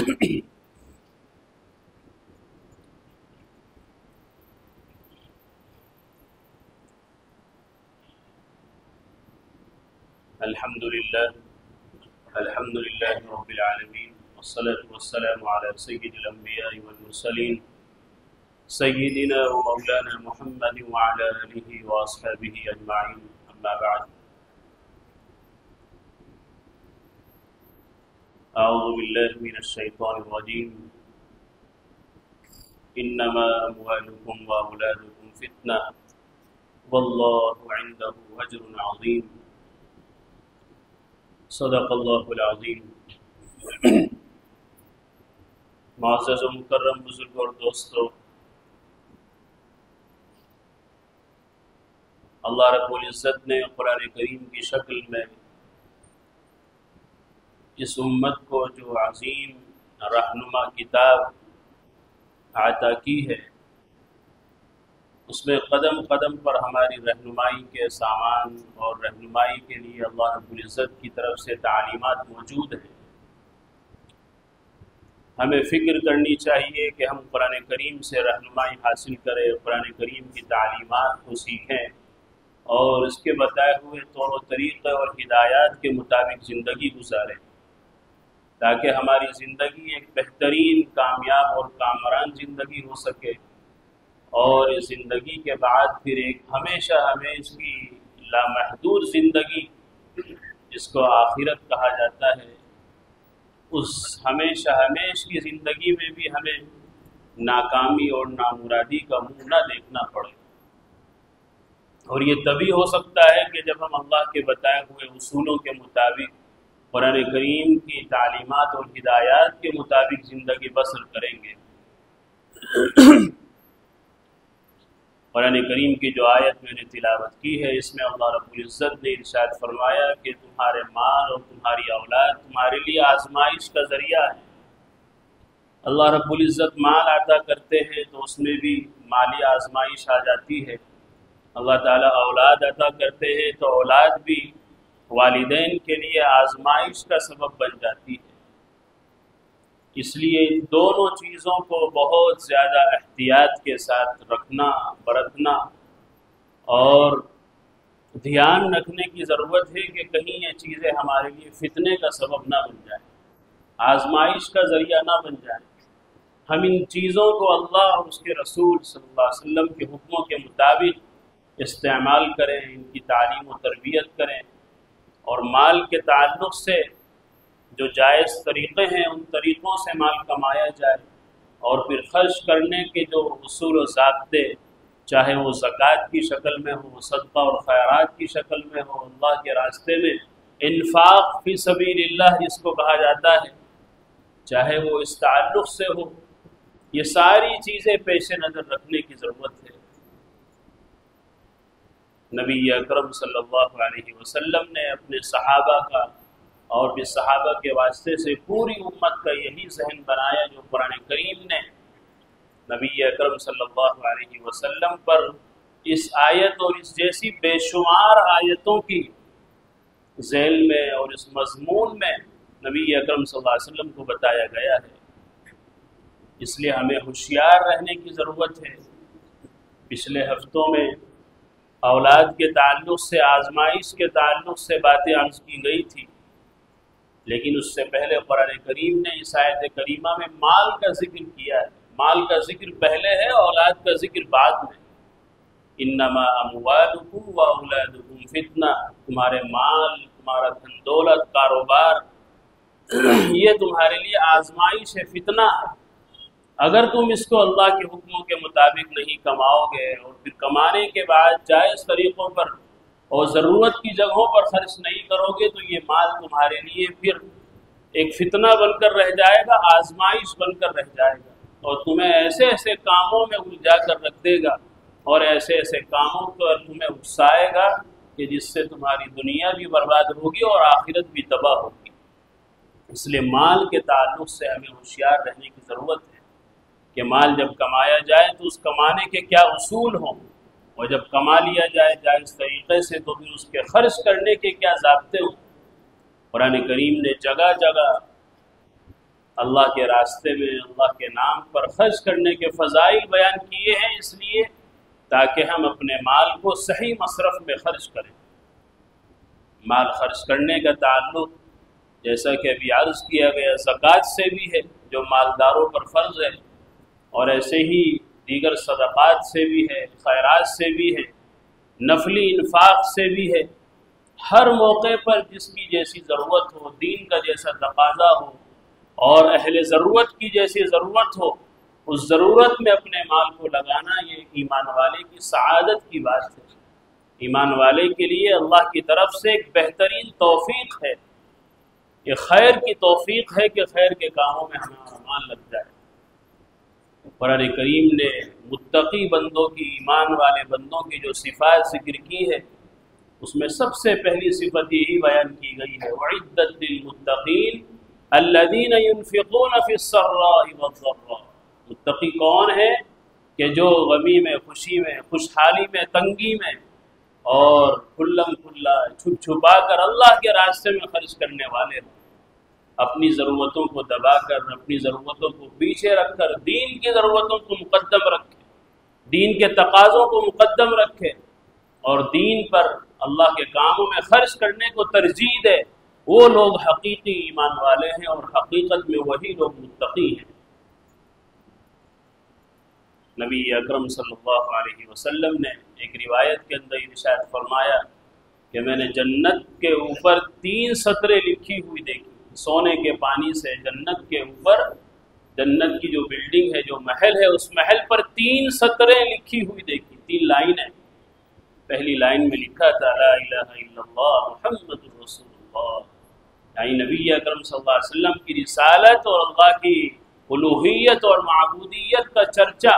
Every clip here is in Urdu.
الحمد لله رب العالمين والصلاة والسلام على سيد الأنبياء والمرسلين سيدنا ومولانا محمد وعلى آله وأصحابه أجمعين أما بعد أعوذ بالله من الشيطان الرجيم إنما أموالكم وأولادكم فتنة والله عنده أجر عظيم صدق اللہ العظیم۔ معزز و مکرم بزرگ اور دوستو، اللہ رب العزت نے قرآن کریم کی شکل میں اس امت کو جو عظیم رہنما کتاب عطا کی ہے، اس میں قدم قدم پر ہماری رہنمائی کے سامان اور رہنمائی کے لیے اللہ رب العزت کی طرف سے تعلیمات موجود ہیں۔ ہمیں فکر کرنی چاہیے کہ ہم قرآن کریم سے رہنمائی حاصل کریں، قرآن کریم کی تعلیمات کو سیکھیں اور اس کے بتائے ہوئے طور و طریقے اور ہدایات کے مطابق زندگی گزاریں، تاکہ ہماری زندگی ایک بہترین، کامیاب اور کامران زندگی ہو سکے، اور اس زندگی کے بعد پھر ایک ہمیشہ ہمیش کی لامحدود زندگی جس کو آخرت کہا جاتا ہے، اس ہمیشہ ہمیش کی زندگی میں بھی ہمیں ناکامی اور نامرادی کا منہ نہ دیکھنا پڑے۔ اور یہ تبھی ہو سکتا ہے کہ جب ہم اللہ کے بتائے ہوئے اصولوں کے مطابق قرآن کریم کی تعلیمات اور ہدایات کے مطابق زندگی بسر کریں گے۔ قرآن کریم کی جو آیت میں نے تلاوت کی ہے، اس میں اللہ رب العزت نے ارشاد فرمایا کہ تمہارے مال اور تمہاری اولاد تمہارے لیے آزمائش کا ذریعہ ہے۔ اللہ رب العزت مال عطا کرتے ہیں تو اس میں بھی مالی آزمائش آ جاتی ہے۔ اللہ تعالیٰ اولاد عطا کرتے ہیں تو اولاد بھی والدین کے لیے آزمائش کا سبب بن جاتی ہے۔ اس لیے دونوں چیزوں کو بہت زیادہ احتیاط کے ساتھ رکھنا، برتنا اور دھیان رکھنے کی ضرورت ہے کہ کہیں یہ چیزیں ہمارے لیے فتنے کا سبب نہ بن جائیں، آزمائش کا ذریعہ نہ بن جائیں۔ ہم ان چیزوں کو اللہ اور اس کے رسول صلی اللہ علیہ وسلم کے حکموں کے مطابق استعمال کریں، ان کی تعلیم و تربیت کریں، اور مال کے تعلق سے جو جائز طریقے ہیں ان طریقوں سے مال کمایا جائے، اور پھر خرچ کرنے کے جو اصول و ضابطے، چاہے وہ زکوٰۃ کی شکل میں ہو، صدقہ اور خیرات کی شکل میں ہو، اللہ کے راستے میں انفاق فی سبیل اللہ جس کو کہا جاتا ہے، چاہے وہ اس تعلق سے ہو، یہ ساری چیزیں پیش نظر رکھنے کی ضرورت ہے۔ نبی اکرم صلی اللہ علیہ وسلم نے اپنے صحابہ کا اور بھی صحابہ کے واسطے سے پوری امت کا یہی ذہن بنایا جو قرآن کریم نے نبی اکرم صلی اللہ علیہ وسلم پر اس آیت اور اس جیسی بے شمار آیتوں کی ذیل میں اور اس مضمون میں نبی اکرم صلی اللہ علیہ وسلم کو بتایا گیا ہے۔ اس لیے ہمیں ہوشیار رہنے کی ضرورت ہے۔ پچھلے ہفتوں میں اولاد کے تعلق سے، آزمائش کے تعلق سے باتیں عرض کی گئی تھی، لیکن اس سے پہلے قرآن کریم نے اس آیت کریمہ میں مال کا ذکر کیا ہے۔ مال کا ذکر پہلے ہے، اولاد کا ذکر بعد میں۔ انما اموالکم و اولادکم فتنہ، تمہارے مال، تمہارا دھن دولت، کاروبار، یہ تمہارے لیے آزمائش ہے، فتنہ ہے۔ اگر تم اس کو اللہ کے حکموں کے مطابق نہیں کماؤ گے اور پھر کمانے کے بعد جائز طریقوں پر اور ضرورت کی جگہوں پر خرچ نہیں کرو گے تو یہ مال تمہارے لیے پھر ایک فتنہ بن کر رہ جائے گا، آزمائش بن کر رہ جائے گا، اور تمہیں ایسے ایسے کاموں میں الجھا کر رکھ دے گا اور ایسے ایسے کاموں پر تمہیں اکسائے گا کہ جس سے تمہاری دنیا بھی برباد ہوگی اور آخرت بھی تباہ ہوگی۔ اس لیے مال کے تعلق سے ہمیں ہوشیار رہنے کی ضرورت ہے کہ مال جب کمایا جائے تو اس کمانے کے کیا اصول ہوں، اور جب کما لیا جائے جائز طریقے سے تو پھر اس کے خرچ کرنے کے کیا ضابطے ہوں۔ قرآن کریم نے جگہ جگہ اللہ کے راستے میں اللہ کے نام پر خرچ کرنے کے فضائل بیان کیے ہیں، اس لیے تاکہ ہم اپنے مال کو صحیح مصرف میں خرچ کریں۔ مال خرچ کرنے کا تعلق جیسا کہ ابھی عرض کیا گیا زکوٰۃ سے بھی ہے جو مالداروں پر فرض ہے، اور ایسے ہی دیگر صدقات سے بھی ہے، خیرات سے بھی ہے، نفلی انفاق سے بھی ہے۔ ہر موقع پر جس کی جیسی ضرورت ہو، دین کا جیسا تقاضا ہو اور اہل ضرورت کی جیسی ضرورت ہو، اس ضرورت میں اپنے مال کو لگانا یہ ایمان والے کی سعادت کی بات ہے۔ ایمان والے کے لیے اللہ کی طرف سے ایک بہترین توفیق ہے، یہ خیر کی توفیق ہے کہ خیر کے کاموں میں ہمارا مال لگ جائے۔ قرآن کریم نے متقی بندوں کی، ایمان والے بندوں کی جو صفات ذکر کی ہے، اس میں سب سے پہلی صفت یہی بیان کی گئی ہے وَعِدَّتْ لِلْمُتَّقِينَ الَّذِينَ يُنْفِقُونَ فِي السَّرَّاءِ وَالضَّرَّاءِ۔ متقی کون ہے کہ جو غمی میں، خوشی میں، خوشحالی میں، تنگی میں اور کھلم کھلا چھپ چھپا کر اللہ کے راستے میں خرچ کرنے والے ہیں، اپنی ضرورتوں کو دبا کر، اپنی ضرورتوں کو پیچھے رکھ کر دین کی ضرورتوں کو مقدم رکھے، دین کے تقاضوں کو مقدم رکھے اور دین پر اللہ کے کاموں میں خرچ کرنے کو ترجیح دے، وہ لوگ حقیقی ایمان والے ہیں اور حقیقت میں وہی لوگ متقی ہیں۔ نبی اکرم صلی اللہ علیہ وسلم نے ایک روایت کے اندر ارشاد فرمایا کہ میں نے جنت کے اوپر 3 سطریں لکھی ہوئی دیکھی، سونے کے پانی سے جنت کے اوپر، جنت کی جو بلڈنگ ہے، جو محل ہے، اس محل پر 3 سطریں لکھی ہوئی دیکھی، 3 لائنیں۔ پہلی لائن میں لکھا تھا لا الہ الا اللہ محمد رسول اللہ، یعنی نبی اکرم صلی اللہ علیہ وسلم کی رسالت اور اللہ کی الوہیت اور معبودیت کا چرچا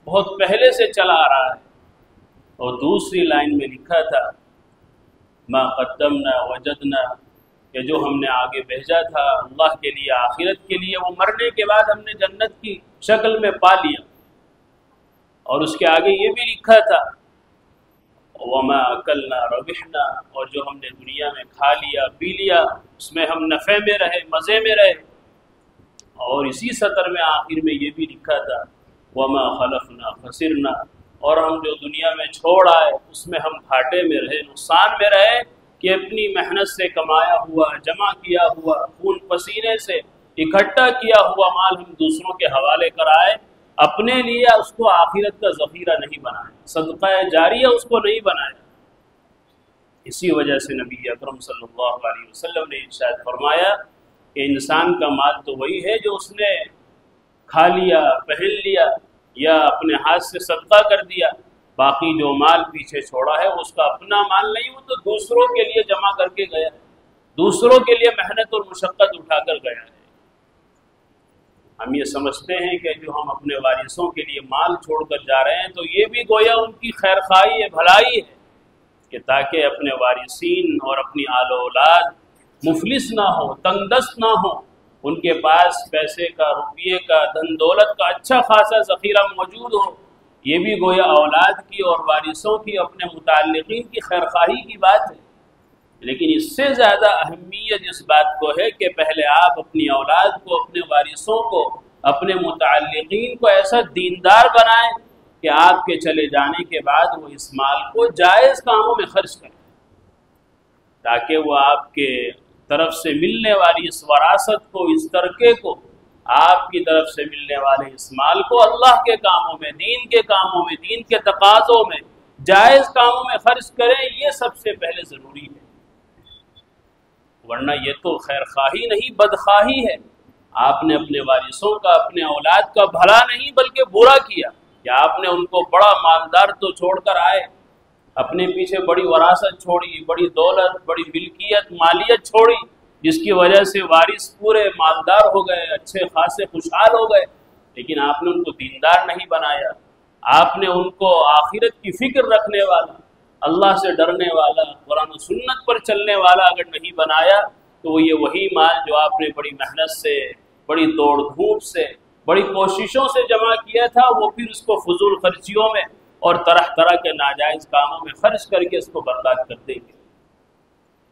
بہت پہلے سے چلا آ رہا ہے۔ اور دوسری لائن میں لکھا تھا ما قدمنا وجدنا، کہ جو ہم نے آگے بھیجا تھا اللہ کے لیے، آخرت کے لیے، وہ مرنے کے بعد ہم نے جنت کی شکل میں پا لیا۔ اور اس کے آگے یہ بھی لکھا تھا وما اکلنا ربحنا، اور جو ہم نے دنیا میں کھا لیا، پی لیا، اس میں ہم نفع میں رہے، مزے میں رہے۔ اور اسی سطر میں آخر میں یہ بھی لکھا تھا وما خلفنا خسرنا، اور ہم جو دنیا میں چھوڑ آئے اس میں ہم گھاٹے میں رہے، نقصان میں رہے، کہ اپنی محنت سے کمایا ہوا، جمع کیا ہوا، خون پسینے سے اکٹھا کیا ہوا مال ہم دوسروں کے حوالے کرائے، اپنے لیے اس کو آخرت کا ذخیرہ نہیں بنایا، صدقہ جاریہ اس کو نہیں بنایا۔ اسی وجہ سے نبی اکرم صلی اللہ علیہ وسلم نے ارشاد فرمایا کہ انسان کا مال تو وہی ہے جو اس نے کھا لیا، پہن لیا یا اپنے ہاتھ سے صدقہ کر دیا، باقی جو مال پیچھے چھوڑا ہے اس کا اپنا مال نہیں، وہ تو دوسروں کے لیے جمع کر کے گیا، دوسروں کے لیے محنت اور مشقت اٹھا کر گیا ہے۔ ہم یہ سمجھتے ہیں کہ جو ہم اپنے وارثوں کے لیے مال چھوڑ کر جا رہے ہیں تو یہ بھی گویا ان کی خیر خواہی ہے، بھلائی ہے، کہ تاکہ اپنے وارثین اور اپنی آل و اولاد مفلس نہ ہو، تنگ دست نہ ہو، ان کے پاس پیسے کا، روپیے کا، دھن دولت کا اچھا خاصا ذخیرہ موجود ہو۔ یہ بھی گویا اولاد کی اور وارثوں کی، اپنے متعلقین کی خیر خواہی کی بات ہے۔ لیکن اس سے زیادہ اہمیت اس بات کو ہے کہ پہلے آپ اپنی اولاد کو، اپنے وارثوں کو، اپنے متعلقین کو ایسا دیندار بنائیں کہ آپ کے چلے جانے کے بعد وہ اس مال کو جائز کاموں میں خرچ کریں، تاکہ وہ آپ کے طرف سے ملنے والی اس وراثت کو، اس ترکے کو، آپ کی طرف سے ملنے والے اس مال کو اللہ کے کاموں میں، دین کے کاموں میں، دین کے تقاضوں میں، جائز کاموں میں خرچ کریں، یہ سب سے پہلے ضروری ہے۔ ورنہ یہ تو خیر خواہی نہیں، بدخواہی ہے۔ آپ نے اپنے وارثوں کا، اپنے اولاد کا بھلا نہیں بلکہ برا کیا، کہ آپ نے ان کو بڑا مالدار تو چھوڑ کر آئے، اپنے پیچھے بڑی وراثت چھوڑی، بڑی دولت، بڑی ملکیت، مالیت چھوڑی، جس کی وجہ سے وارث پورے مالدار ہو گئے، اچھے خاصے خوشحال ہو گئے، لیکن آپ نے ان کو دیندار نہیں بنایا، آپ نے ان کو آخرت کی فکر رکھنے والا، اللہ سے ڈرنے والا، قرآن و سنت پر چلنے والا اگر نہیں بنایا تو وہ یہ وہی مال جو آپ نے بڑی محنت سے، بڑی دوڑ دھوپ سے، بڑی کوششوں سے جمع کیا تھا، وہ پھر اس کو فضول خرچیوں میں اور طرح طرح کے ناجائز کاموں میں خرچ کر کے اس کو برباد کر دیں گے۔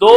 2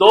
2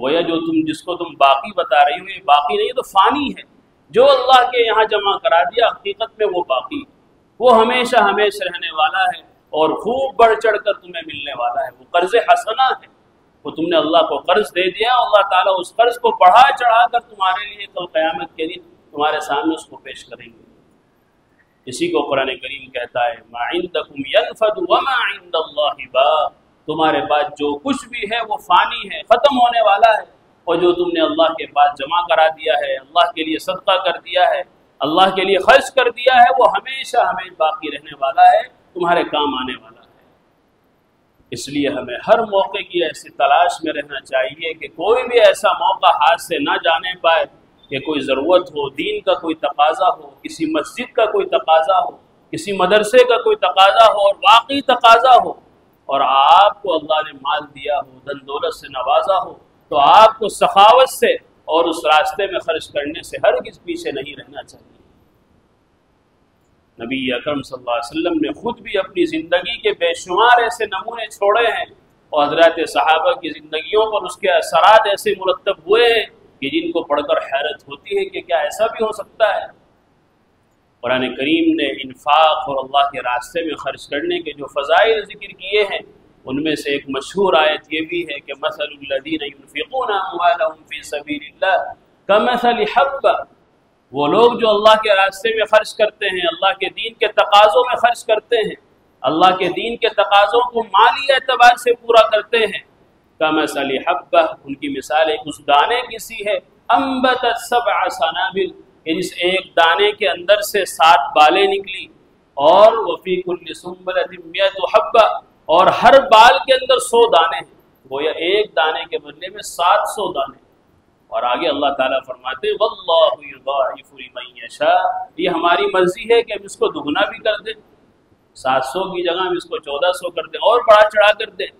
گویا جو جس کو تم باقی بتا رہی ہو یہ باقی نہیں، تو فانی ہے۔ جو اللہ کے یہاں جمع کرا دیا حقیقت میں وہ باقی، وہ ہمیشہ ہمیشہ رہنے والا ہے اور خوب بڑھ چڑھ کر تمہیں ملنے والا ہے۔ وہ قرض حسنہ ہے، وہ تم نے اللہ کو قرض دے دیا، اللہ تعالیٰ اس قرض کو بڑھا چڑھا کر تمہارے لیے کل قیامت کے دن تمہارے سامنے اس کو پیش کریں گے۔ اسی کو قرآن کریم کہتا ہے ما عندکم ینفد وما عند اللہ باق، تمہارے پاس جو کچھ بھی ہے وہ فانی ہے، ختم ہونے والا ہے، اور جو تم نے اللہ کے پاس جمع کرا دیا ہے، اللہ کے لیے صدقہ کر دیا ہے، اللہ کے لیے خرچ کر دیا ہے، وہ ہمیشہ ہمیں باقی رہنے والا ہے، تمہارے کام آنے والا ہے۔ اس لیے ہمیں ہر موقع کی ایسی تلاش میں رہنا چاہیے کہ کوئی بھی ایسا موقع ہاتھ سے نہ جانے پائے کہ کوئی ضرورت ہو، دین کا کوئی تقاضا ہو، کسی مسجد کا کوئی تقاضا ہو، کسی مدرسے کا کوئی تقاضا ہو اور واقعی تقاضا ہو، اور آپ کو اللہ نے مال دیا ہو، دن دولت سے نوازا ہو، تو آپ کو سخاوت سے اور اس راستے میں خرچ کرنے سے ہرگز پیچھے نہیں رہنا چاہیے۔ نبی اکرم صلی اللہ علیہ وسلم نے خود بھی اپنی زندگی کے بے شمار ایسے نمونے چھوڑے ہیں، اور حضرات صحابہ کی زندگیوں پر اس کے اثرات ایسے مرتب ہوئے ہیں کہ جن کو پڑھ کر حیرت ہوتی ہے کہ کیا ایسا بھی ہو سکتا ہے۔ قرآن کریم نے انفاق اور اللہ کے راستے میں خرچ کرنے کے جو فضائل ذکر کیے ہیں، ان میں سے ایک مشہور آیت یہ بھی ہے کہ مثل الذین ينفقون اموالهم فی سبیل اللہ کمثل حبۃ، وہ لوگ جو اللہ کے راستے میں خرچ کرتے ہیں، اللہ کے دین کے تقاضوں میں خرچ کرتے ہیں، اللہ کے دین کے تقاضوں کو مالی اعتبار سے پورا کرتے ہیں، کمثل حبۃ، ان کی مثال ایک اس دانے کی سی ہے، انبتت 7 سنابل، کہ جس ایک دانے کے اندر سے 7 بالیں نکلی، اور وفی کل سنبلۃ 100 حبۃ، اور ہر بال کے اندر 100 دانے ہیں، گویا ایک دانے کے بدلے میں 700 دانے۔ اور آگے اللہ تعالیٰ فرماتے ہیں واللہ یضاعف لمن یشاء، یہ ہماری مرضی ہے کہ ہم اس کو دگنا بھی کر دیں، 700 کی جگہ ہم اس کو 1400 کر دیں اور بڑھا چڑھا کر دیں۔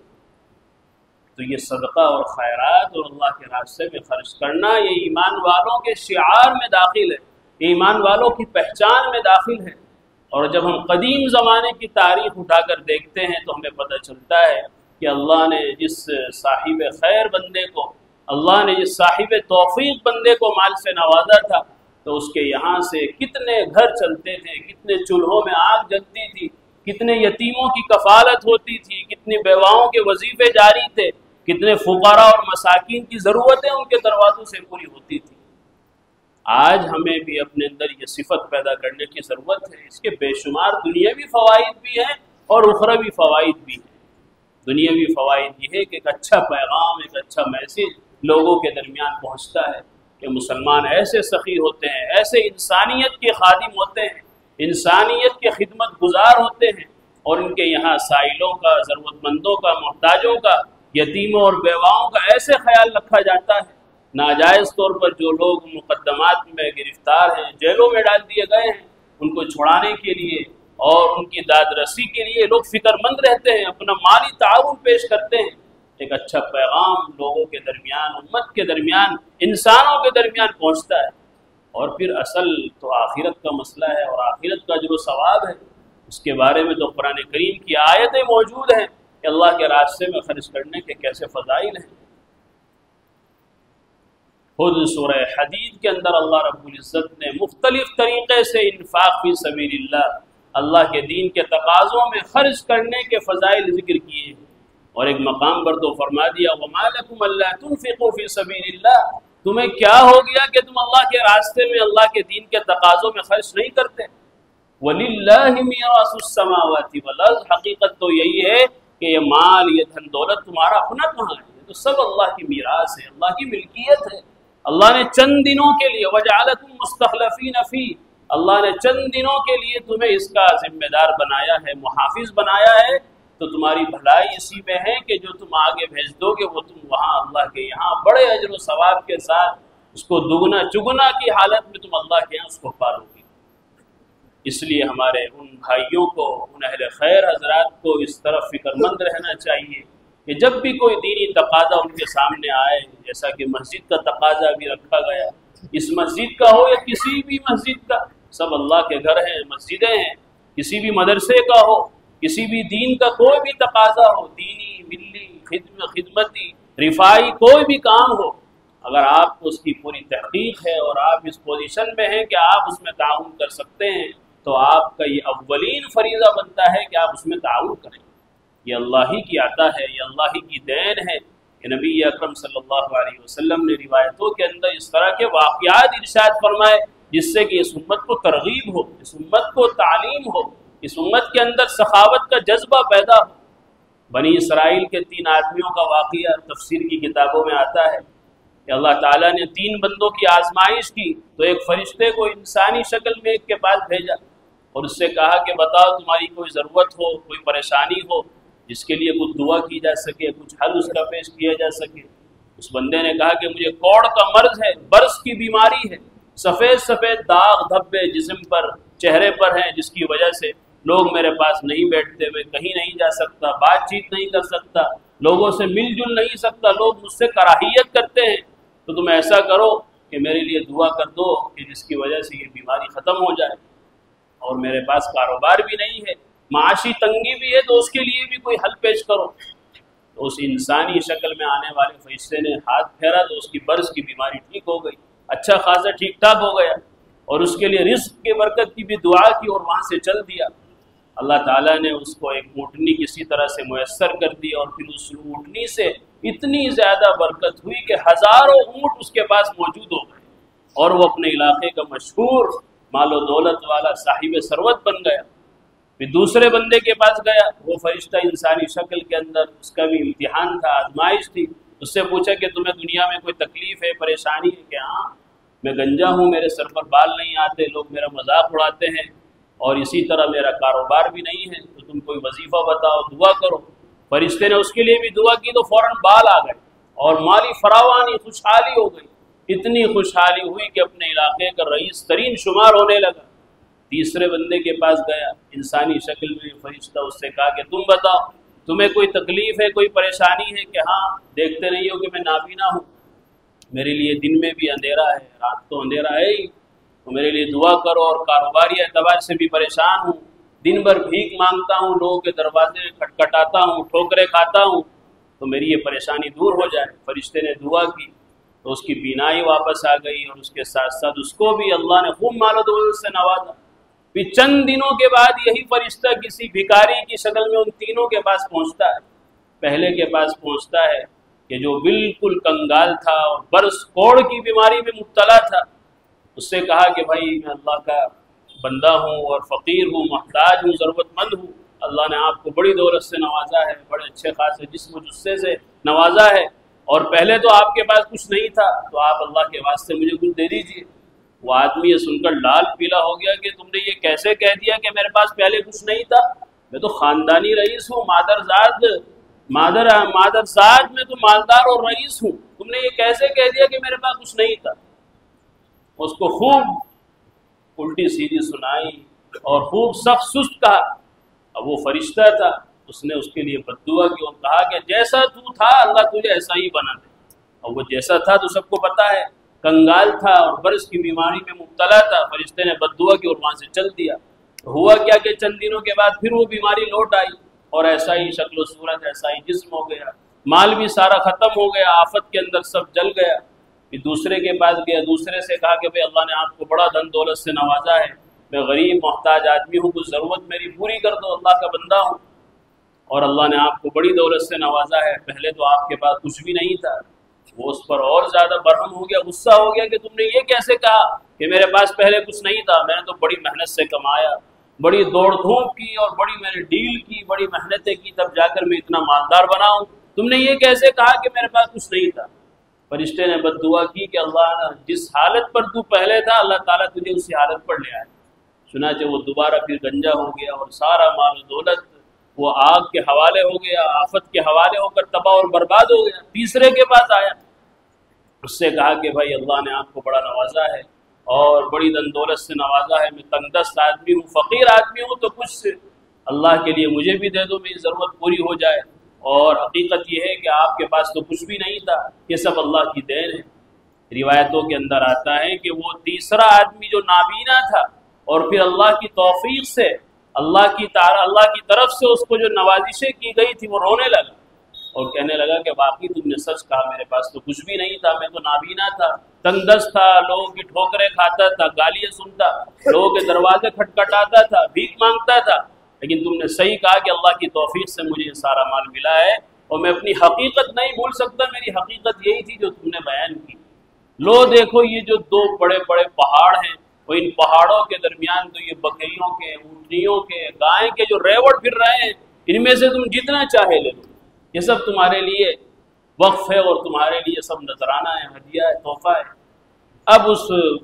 تو یہ صدقہ اور خیرات اور اللہ کے راستے میں خرچ کرنا یہ ایمان والوں کے شعار میں داخل ہے، یہ ایمان والوں کی پہچان میں داخل ہے۔ اور جب ہم قدیم زمانے کی تاریخ اٹھا کر دیکھتے ہیں تو ہمیں پتہ چلتا ہے کہ اللہ نے جس صاحب خیر بندے کو، اللہ نے جس صاحب توفیق بندے کو مال سے نوازا تھا، تو اس کے یہاں سے کتنے گھر چلتے تھے، کتنے چولہوں میں آگ جلتی تھی، کتنے یتیموں کی کفالت ہوتی تھی، کتنی بیواؤں کے وظیفے جاری تھے، کتنے فقراء اور مساکین کی ضرورتیں ان کے دروازوں سے پوری ہوتی تھی۔ آج ہمیں بھی اپنے اندر یہ صفت پیدا کرنے کی ضرورت ہے۔ اس کے بے شمار دنیاوی فوائد بھی ہیں اور اخروی فوائد بھی ہیں۔ دنیاوی فوائد یہ ہے کہ ایک اچھا پیغام، ایک اچھا میسیج لوگوں کے درمیان پہنچتا ہے کہ مسلمان ایسے سخی ہوتے ہیں، ایسے انسانیت کے خادم ہوتے ہیں، انسانیت کے خدمت گزار ہوتے ہیں، اور ان کے یہاں سائلوں کا، ضرورت مندوں کا، محتاجوں کا، یتیموں اور بیواؤں کا ایسے خیال رکھا جاتا ہے۔ ناجائز طور پر جو لوگ مقدمات میں گرفتار ہیں، جیلوں میں ڈال دیے گئے ہیں، ان کو چھڑانے کے لیے اور ان کی داد رسی کے لیے لوگ فکر مند رہتے ہیں، اپنا مالی تعاون پیش کرتے ہیں۔ ایک اچھا پیغام لوگوں کے درمیان، امت کے درمیان، انسانوں کے درمیان پہنچتا ہے، اور پھر اصل تو آخرت کا مسئلہ ہے، اور آخرت کا جو ثواب ہے اس کے بارے میں تو قرآن کریم کی آیتیں موجود ہیں کہ اللہ کے راستے میں خرچ کرنے کے کیسے فضائل ہیں۔ خود سورہ حدید کے اندر اللہ رب العزت نے مختلف طریقے سے انفاق فی سبیل اللہ کے دین کے تقاضوں میں خرچ کرنے کے فضائل ذکر کیے ہیں، اور ایک مقام پر تو فرما دیا وَمَا لَكُمْ أَلَّا تُنْفِقُوا فِي سَبِيلِ اللَّهِ، تمہیں کیا ہو گیا کہ تم اللہ کے راستے میں، اللہ کے دین کے تقاضوں میں خرچ نہیں کرتے۔ وَلِلَّهِ مِيرَاثُ السَّمَاوَاتِ وَالْأَرْضِ، حقیقت تو یہی ہے کہ یہ مال، یہ دھن دولت تمہارا اپنا کہاں ہے، یہ تو سب اللہ کی میراث ہے، اللہ کی ملکیت ہے۔ اللہ نے چند دنوں کے لیے وَجَعَلَكُمْ مُسْتَخْلَفِينَ فِيهِ، اللہ نے چند دنوں کے لیے تمہیں اس کا ذمہ دار بنایا ہے، محافظ بنایا ہے، تو تمہاری بھلائی اسی میں ہے کہ جو تم آگے بھیج دو گے وہ تم وہاں اللہ کے یہاں بڑے اجر و ثواب کے ساتھ اس کو دگنا چگنا کی حالت میں تم اللہ کے یہاں اس کو پالو گے۔ اس لیے ہمارے ان بھائیوں کو، ان اہل خیر حضرات کو اس طرف فکر مند رہنا چاہیے کہ جب بھی کوئی دینی تقاضا ان کے سامنے آئے، جیسا کہ مسجد کا تقاضا بھی رکھا گیا، اس مسجد کا ہو یا کسی بھی مسجد کا، سب اللہ کے گھر ہیں، مسجدیں ہیں، کسی بھی مدرسے کا ہو، کسی بھی دین کا کوئی بھی تقاضا ہو، دینی، ملی، خدمتی، رفائی کوئی بھی کام ہو، اگر آپ کو اس کی پوری تحقیق ہے اور آپ اس پوزیشن میں ہیں کہ آپ اس میں تعاون کر سکتے ہیں، تو آپ کا یہ اولین فریضہ بنتا ہے کہ آپ اس میں تعاون کریں۔ یہ اللہ ہی کی عطا ہے، یہ اللہ ہی کی دین ہے کہ نبی اکرم صلی اللہ علیہ وسلم نے روایتوں کے اندر اس طرح کے واقعات ارشاد فرمائے جس سے کہ اس امت کو ترغیب ہو، اس امت کو تعلیم ہو، اس امت کے اندر سخاوت کا جذبہ پیدا ہو۔ بنی اسرائیل کے 3 آدمیوں کا واقعہ تفسیر کی کتابوں میں آتا ہے کہ اللہ تعالیٰ نے 3 بندوں کی آزمائش کی تو ایک فرشتے کو انسانی شکل میں ایک کے پاس بھیجا اور اس سے کہا کہ بتاؤ تمہاری کوئی ضرورت ہو، کوئی پریشانی ہو جس کے لیے کچھ دعا کی جا سکے، کچھ حل اس کا پیش کیا جا سکے۔ اس بندے نے کہا کہ مجھے کوڑ کا مرض ہے، برس کی بیماری ہے، سفید سفید داغ دھبے جسم پر، چہرے پر ہیں، جس کی وجہ سے لوگ میرے پاس نہیں بیٹھتے، میں کہیں نہیں جا سکتا، بات چیت نہیں کر سکتا، لوگوں سے مل جل نہیں سکتا، لوگ مجھ سے کراہیت کرتے ہیں، تو تم ایسا کرو کہ میرے لیے دعا کر دو کہ جس کی وجہ سے یہ بیماری ختم ہو جائے، اور میرے پاس کاروبار بھی نہیں ہے، معاشی تنگی بھی ہے، تو اس کے لیے بھی کوئی حل پیش کرو۔ تو اس انسانی شکل میں آنے والے فرشتے نے ہاتھ پھیرا تو اس کی برس کی بیماری ٹھیک ہو گئی، اچھا خاصا ٹھیک ٹھاک ہو گیا، اور اس کے لیے رزق کی برکت کی بھی دعا کی اور وہاں سے چل دیا۔ اللہ تعالیٰ نے اس کو ایک اونٹنی کسی طرح سے میسر کر دی، اور پھر اس اونٹنی سے اتنی زیادہ برکت ہوئی کہ ہزاروں اونٹ اس کے پاس موجود ہو گئے، اور وہ اپنے علاقے کا مشہور مال و دولت والا صاحب ثروت بن گیا۔ پھر دوسرے بندے کے پاس گیا، وہ فرشتہ انسانی شکل کے اندر، اس کا بھی امتحان تھا، آزمائش تھی۔ اس سے پوچھا کہ تمہیں دنیا میں کوئی تکلیف ہے، پریشانی ہے؟ کہ ہاں میں گنجا ہوں، میرے سر پر بال نہیں آتے، لوگ میرا مذاق اڑاتے ہیں، اور اسی طرح میرا کاروبار بھی نہیں ہے، تو تم کوئی وظیفہ بتاؤ، دعا کرو۔ فرشتے نے اس کے لیے بھی دعا کی تو فوراً بال آ گئے اور مالی فراوانی، خوشحالی ہو گئی، اتنی خوشحالی ہوئی کہ اپنے علاقے کا رئیس ترین شمار ہونے لگا۔ تیسرے بندے کے پاس گیا، انسانی شکل میں فرشتہ، اس سے کہا کہ تم بتاؤ تمہیں کوئی تکلیف ہے، کوئی پریشانی ہے؟ کہ ہاں دیکھتے نہیں ہو کہ میں نابینا ہوں، میرے لیے دن میں بھی اندھیرا ہے، رات تو اندھیرا ہے ہی، تو میرے لیے دعا کرو، اور کاروباری اعتبار سے بھی پریشان ہوں، دن بھر بھیک مانگتا ہوں، لوگوں کے دروازے کھٹکھٹاتا ہوں، ٹھوکریں کھاتا ہوں، تو میری یہ پریشانی دور ہو جائے۔ فرشتے نے دعا کی تو اس کی بینائی واپس آ گئی، اور اس کے ساتھ ساتھ اس کو بھی اللہ نے خوب مال و دولت سے نوازا۔ پھر چند دنوں کے بعد یہی فرشتہ کسی بھکاری کی شکل میں ان تینوں کے پاس پہنچتا ہے۔ پہلے کے پاس پہنچتا ہے کہ جو بالکل کنگال تھا اور برس کوڑ کی بیماری میں مبتلا تھا، اس سے کہا کہ بھائی میں اللہ کا بندہ ہوں اور فقیر ہوں، محتاج ہوں، ضرورت مند ہوں، اللہ نے آپ کو بڑی دولت سے نوازا ہے، بڑے اچھے خاصے جسم و جثے سے نوازا ہے، اور پہلے تو آپ کے پاس کچھ نہیں تھا، تو آپ اللہ کے واسطے مجھے کچھ دے دیجیے۔ وہ آدمی یہ سن کر لال پیلا ہو گیا کہ تم نے یہ کیسے کہہ دیا کہ میرے پاس پہلے کچھ نہیں تھا؟ میں تو خاندانی رئیس ہوں، مادرزاد میں تو مالدار اور رئیس ہوں، تم نے یہ کیسے کہہ دیا کہ میرے پاس کچھ نہیں تھا؟ اس کو خوب الٹی سیدھی سنائی اور خوب سخت سست کہا۔ اب وہ فرشتہ تھا، اس نے اس کے لیے بد دعا کی اور کہا کہ جیسا تو تھا اللہ تجھے ایسا ہی بنا دے۔ اور وہ جیسا تھا تو سب کو پتا ہے، کنگال تھا اور برس کی بیماری میں مبتلا تھا۔ فرشتے نے بد دعا کی اور وہاں سے چل دیا۔ ہوا کیا کہ چند دنوں کے بعد پھر وہ بیماری لوٹ آئی، اور ایسا ہی شکل و صورت، ایسا ہی جسم ہو گیا، مال بھی سارا ختم ہو گیا، آفت کے اندر سب جل گیا۔ پھر دوسرے کے پاس گیا، دوسرے سے کہا کہ بھئی اللہ نے آپ کو بڑا دھن دولت سے نوازا ہے، میں غریب محتاج آدمی ہوں، کچھ ضرورت میری پوری کر دو، اللہ کا بندہ ہوں، اور اللہ نے آپ کو بڑی دولت سے نوازا ہے، پہلے تو آپ کے پاس کچھ بھی نہیں تھا۔ وہ اس پر اور زیادہ برہم ہو گیا، غصہ ہو گیا کہ تم نے یہ کیسے کہا کہ میرے پاس پہلے کچھ نہیں تھا؟ میں نے تو بڑی محنت سے کمایا، بڑی دوڑ دھوپ کی اور بڑی میں نے ڈیل کی، بڑی محنتیں کی، تب جا کر میں اتنا مالدار بنا ہوں، تم نے یہ کیسے کہا کہ میرے پاس کچھ نہیں تھا؟ فرشتے نے بد دعا کی کہ اللہ جس حالت پر تو پہلے تھا اللہ تعالیٰ تجھے اسی حالت پر لے آئے۔ چنانچہ وہ دوبارہ پھر گنجا ہو گیا، اور سارا مال و دولت وہ آگ کے حوالے ہو گیا، آفت کے حوالے ہو کر تباہ اور برباد ہو گیا۔ تیسرے کے پاس آیا، اس سے کہا کہ بھائی اللہ نے آپ کو بڑا نوازا ہے اور بڑی دن دولت سے نوازا ہے، میں تنگ دست آدمی ہوں، فقیر آدمی ہوں، تو کچھ اللہ کے لیے مجھے بھی دے دو، میری ضرورت پوری ہو جائے۔ اور حقیقت یہ ہے کہ آپ کے پاس تو کچھ بھی نہیں تھا، یہ سب اللہ کی دین ہے۔ روایتوں کے اندر آتا ہے کہ وہ تیسرا آدمی جو نابینا تھا، اور پھر اللہ کی توفیق سے اللہ کی طرف سے اس کو جو نوازشیں کی گئی تھی، وہ رونے لگا اور کہنے لگا کہ واقعی تم نے سچ کہا، میرے پاس تو کچھ بھی نہیں تھا، میں تو نابینا تھا، تندرست تھا، لوگوں کی ٹھوکریں کھاتا تھا، گالیاں سنتا، لوگوں کے دروازے کھٹکھٹاتا تھا، بھیک مانگتا تھا، لیکن تم نے صحیح کہا کہ اللہ کی توفیق سے مجھے یہ سارا مال ملا ہے، اور میں اپنی حقیقت نہیں بھول سکتا، میری حقیقت یہی تھی جو تم نے بیان کی۔ لو دیکھو یہ جو دو بڑے بڑے پہاڑ ہیں، وہ ان پہاڑوں کے درمیان تو یہ بکریوں کے، اونٹنیوں کے، گائے کے جو ریوڑ پھر رہے ہیں، ان میں سے تم جتنا چاہے لے لو، یہ سب تمہارے لیے وقف ہے اور تمہارے لیے سب نذرانہ ہے، ہدیہ ہے، تحفہ ہے۔ اب اس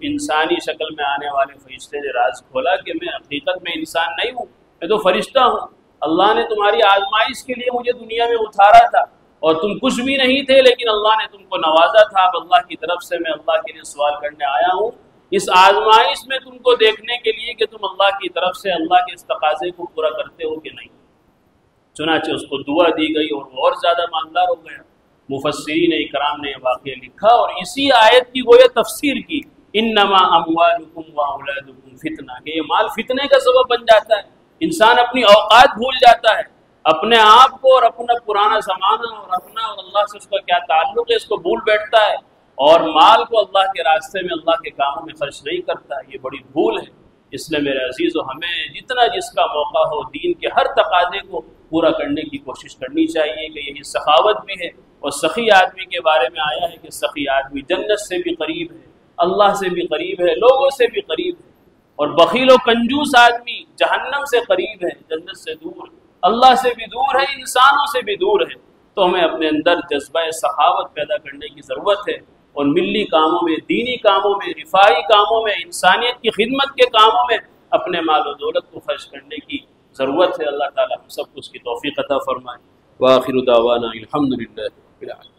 انسانی شکل میں آنے والے فرشتے نے راز کھولا کہ میں حقیقت میں انسان نہیں ہوں، میں تو فرشتہ ہوں، اللہ نے تمہاری آزمائش کے لیے مجھے دنیا میں اتارا تھا، اور تم کچھ بھی نہیں تھے لیکن اللہ نے تم کو نوازا تھا، اب اللہ کی طرف سے میں اللہ کے لیے سوال کرنے آیا ہوں، اس آزمائش میں تم کو دیکھنے کے لیے کہ تم اللہ کی طرف سے اللہ کے اس تقاضے کو پورا کرتے ہو کہ نہیں۔ چنانچہ اس کو دعا دی گئی اور وہ اور زیادہ مالدار ہو گیا۔ مفسرین اکرام نے یہ واقعہ لکھا اور اسی آیت کی گویا تفسیر کی، انما اموالکم واولادکم فتنہ، کہ یہ مال فتنے کا سبب بن جاتا ہے، انسان اپنی اوقات بھول جاتا ہے، اپنے آپ کو اور اپنا پرانا زمانہ اور اپنا اور اللہ سے اس کا کیا تعلق ہے اس کو بھول بیٹھتا ہے، اور مال کو اللہ کے راستے میں اللہ کے کاموں میں خرچ نہیں کرتا، یہ بڑی بھول ہے۔ اس لیے میرے عزیزو ہمیں جتنا جس کا موقع ہو دین کے ہر تقاضے کو پورا کرنے کی کوشش کرنی چاہیے، کہ یہی سخاوت بھی ہے، اور سخی آدمی کے بارے میں آیا ہے کہ سخی آدمی جنت سے بھی قریب ہے، اللہ سے بھی قریب ہے، لوگوں سے بھی قریب ہے، اور بخیل و کنجوس آدمی جہنم سے قریب ہے، جنت سے دور، اللہ سے بھی دور ہے، انسانوں سے بھی دور ہے۔ تو ہمیں اپنے اندر جذبہ سخاوت پیدا کرنے کی ضرورت ہے، اور ملی کاموں میں، دینی کاموں میں، رفاہی کاموں میں، انسانیت کی خدمت کے کاموں میں اپنے مال و دولت کو خرچ کرنے کی ضرورت ہے۔ اللہ تعالیٰ ہم سب کو اس کی توفیق عطا فرمائے۔ وآخر دعوانا الحمدللہ رب العالمین۔